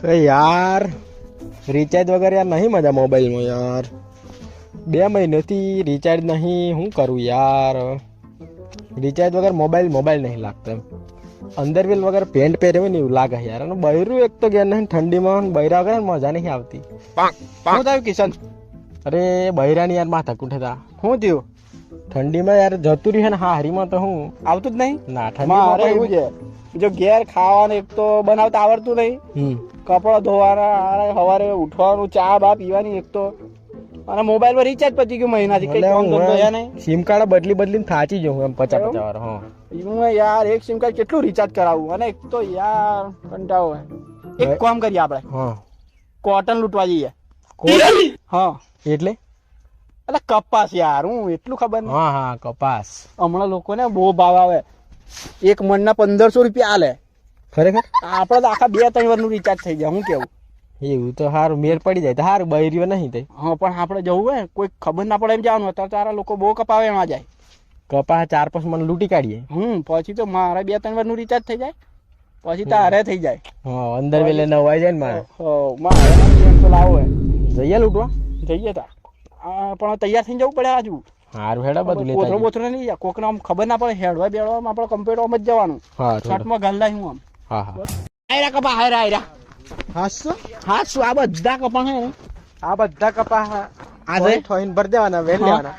यार रिचार्ज वगैरह यार नहीं मजा मोबाइल में यार 2 महीनोથી रिचार्ज नहीं हूँ करूँ यार रिचार्ज वगैरह मोबाइल नहीं लगता अंदर वेल वगैरह पेंट पहरे हुए नहीं लागे यार बहरू एक तो गया नहीं ठंडी में बहरा वगैरह मजा नहीं आती શું થયું કિશન? अरे बहरा नहीं यार माथा कूठे था શું થયું? ठंडी में यार जतू रही है ना हारी में तो हूँ આવતું જ નહીં? ना મારે એવું ठंडी છે, જો ઘેર ખાવાનું એક તો બનાવતા આવડતું નહીં, કપડા ધોવાના, સવારે ઉઠવાનું, ચા બા પીવાની એક તો, અને મોબાઈલ પર રિચાર્જ પતી ગયું મહિનાથી, કઈ કામ ધંધો છે નહીં. सिम कार्ड बदली थाची जाऊँ एम 50 वाला हाँ હું યાર એક સિમ કાર્ડ કેટલું રિચાર્જ કરાવું, અને એક તો યાર કંટાળો હોય. એક કામ કરીએ આપણે, हाँ કોટન લૂંટવા જઈએ. હા એટલે એટલે કપાસ યાર, હું એટલું ખબર નહીં. हाँ हाँ कपास હમણાં લોકોને બહુ ભાવ આવે, એક મણના 1500 રૂપિયા આલે. ખરેખર આપડે તો આખા 2-3 વર્ષનું રિચાર્જ થઈ જાય. હું કેવું? એવું તો સારું મેળ પડી જાય તો સારું બૈરીઓ નહીં થઈ હા પણ આપણે જવું હોય, કોઈ ખબર ના પડે એમ જવાનું, અત્યારે તારા લોકો બહુ કપાવે એમાં જાય. કપા 4-5 મણ લૂંટી કાઢીએ પછી તો મારે 2-3 વર્ષનું રિચાર્જ થઈ જાય, પછી તારે થઈ જાય. હા અંદર વેલે નવાઈ જાય ને મારે મારે તો લાવો હોય, જઈએ લૂંટવા જઈએ તા. પણ તૈયાર થઈને જવું પડે. આજુ સારું હેડા બધું કોથળો લેતા બોથળો નહીં જાય, કોકને આમ ખબર ના પડે, હેડવા બેડવામાં આપણે કમ્પ્યુટરમાં જ જવાનું. હા શર્ટમાં ગાલ્લા હું આમ હા હા આયરા કપા આયરા હાસો હા શું આ બધા કપા હે, આ બધા કપા આજે થોઈન ભર દેવાના વેલ લેવાના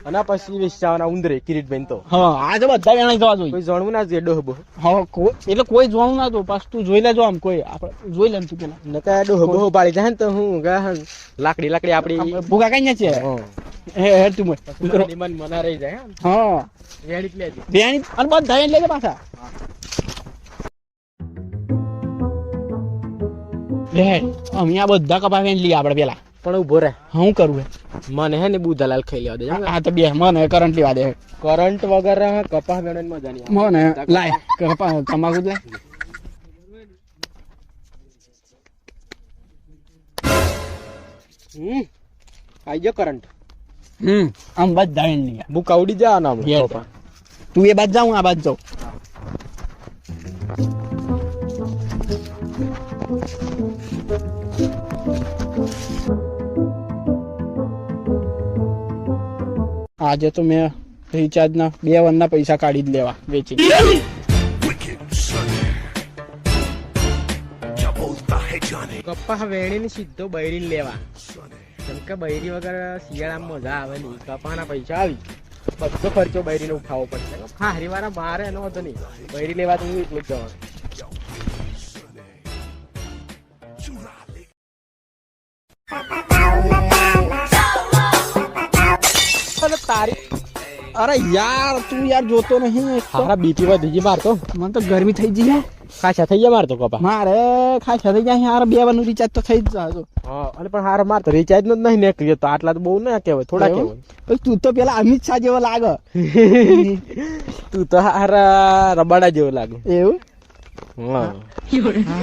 અને પછી વેચવાના ઉંદરે કિરીટભાઈ તો હા આજે બધા વેણાઈ જવા જોઈએ. કોઈ જાણવું ના જોઈએ ડોહબો હા એટલે કોઈ જોવાનું ના તો પાછું તું જોઈ લેજો. આમ કોઈ આપણે જોઈ લેમ તું પેલા નકા ડોહબો પાડી જાય ને તો હું ગહન લાકડી આપડી ભૂગા કઈ ના છે. હે હે તું મન મના રહી જાય હા વેડી જ લેજે બેણી અને બધા એને લેજે પાછા. લે અમે આ બધા કપા વેણ લઈએ આપણે પેલા. પણ ઉભો રહે હું કરું હે મને હે ને બુધાલાલ ખાઈ લેવા દે આ તો બે મને કરંટ લેવા દે. કરંટ વગર કપા વેણવાની મજા નહીં મને લાય કપા તમાકુ જ લાય. આઈ ગયો કરંટ આમ બધા વેણ લઈએ. બુક આવડી જા ના તું એ બાદ જાઉં આ બાદ જાઉં. આજે તો મેં રિચાર્જ ના 2 વર્ષના પૈસા કાઢી જ લેવા વેચી. કપા વેણી ને સીધો બૈરી લેવા, કેમ કે બૈરી વગર શિયાળામાં મજા આવે નહીં. કપાના પૈસા આવી બધો ખર્ચો બૈરીને ઉઠાવવો પડશે. હા હરીવાળા મારે એનો હતો નહીં, બૈરી લેવા તો હું એટલું જ જવાનું. તારી અરે યાર તું યાર જોતો નહીં. હારા બીપી વધી ગઈ મારતો, મને તો ગરમી થઈ ગઈ હે. ખાસા થઈ ગયા મારતો કપા. મારે ખાસા થઈ ગયા યાર. 2 વર્ષનું રિચાર્જ તો થઈ જ જાય. હા અને પણ હારા મારતો રિચાર્જ નો જ નહીં નીકળ્યો તો આટલા તો બહુ ના કહેવાય, થોડા કહેવાય. તું તો પેલા અમિત શાહ જેવો લાગે. તું તો હારા રબાડા જેવો લાગે. એવું હા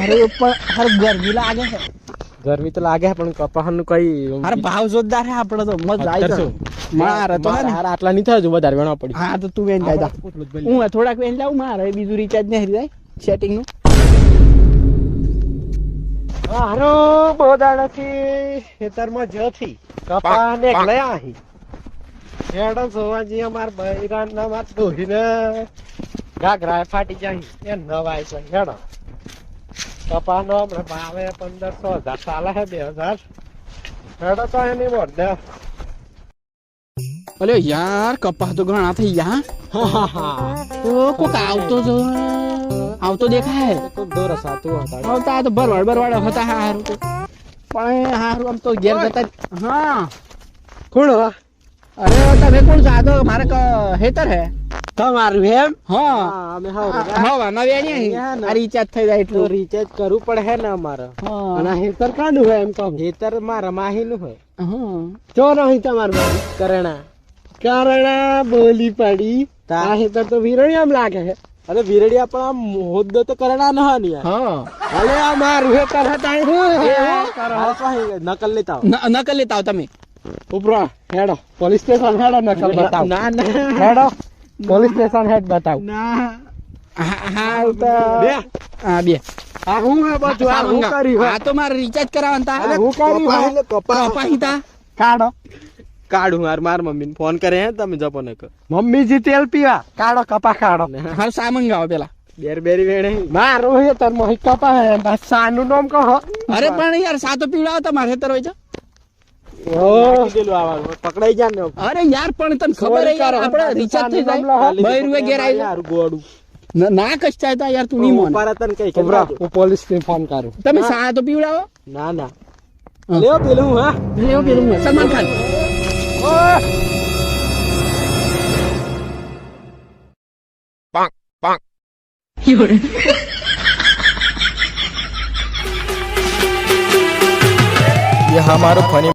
અરે પણ હાર ગરમી લાગે છે. ગરમી તો લાગે પણ કપાહનું કઈ અરે ભાવ જોરદાર હે આપણે તો મજા આવી જાય. મારે તો હે ને હારા આટલા નહીં થાય, વધારે વેણવા પડી. હા તો તું વેન જાય. હું થોડાક વેન લાવું, મારે બીજું રિચાર્જ નહીં જાય સેટિંગ નું. હારો બોદાણથી ખેતરમાં જથી કપા ને લઈ આહી હેડો સોવાજી અમાર બૈરાન ના માર દોહીને ગાગરા ફાટી જાય એ નવાય છે. હેડો કપા નો હમણાં ભાવે 1500 ચાલે હે 2000. હેડો તો એની બોડે. અલે યાર કપા તો ઘણા થઈ ગયા. તો કોક આવતો દેખાય. તો દોરસ આતું હતા આવતા તો બરવાડ હતા. હારું તો પણ હારું આમ તો ઘેર જતા. હા કોણ અરે તમે કોણ સાધો? મારે હેતર હે તમારું એમ? હા અમે હા ના વેણી આ રિચાર્જ થઈ જાય એટલું રિચાર્જ કરવું પડે હે ને અમારે. હા અને હેતર કાનું હોય એમ કહું? હેતર મારા માહી નું હોય. હા ચો નહીં તમારું કરણા બોલી પડી. આ હેતર તો વીરણિયા આમ લાગે છે. અરે વીરડિયા પણ આમ હોદ્દો તો કરણા ન હોય. હા અરે આ મારું હેતર હતા નકલ લેતા નકલ લેતા આવો તમે. ઉપરા હેડો પોલીસ સ્ટેશન હેડો નકલ બતાવ. ના હેડો પોલીસ સ્ટેશન હેડ બતાવ. હા બે આ હું હે બધું આ હું કરી આ તો મારે રિચાર્જ કરાવવાનું તા આ હું કરી કપા હિતા કાઢો કાઢું માર મમ્મીને ફોન કરે હે તમે જપો ને મમ્મીજી તેલ પીવા કાઢો કપા કાઢો હા સા મંગાવો પેલા બેરી વેણે મારું હે તાર મોહી કપા હે બસ સાનું નામ કહો અરે પણ યાર સા તો પીવડાવો તમારે હેતર હોય છે ઓ કીધેલું આવવાનું પકડાઈ જા ને અરે યાર પણ તને ખબર હે યાર આપણે રિચાર્જ થઈ જાય 2 રૂપિયા ઘેર આવી યાર ગોડું ના કચ્છા તા યાર તું નહીં મોન ઉપારા તને કઈ ઉભરા હું પોલીસ ને ફોન કરું તમે સા તો પીવડાવો ના લેવો પેલું હા લેવો પેલું સલમાન ખાન ये हमारा फनी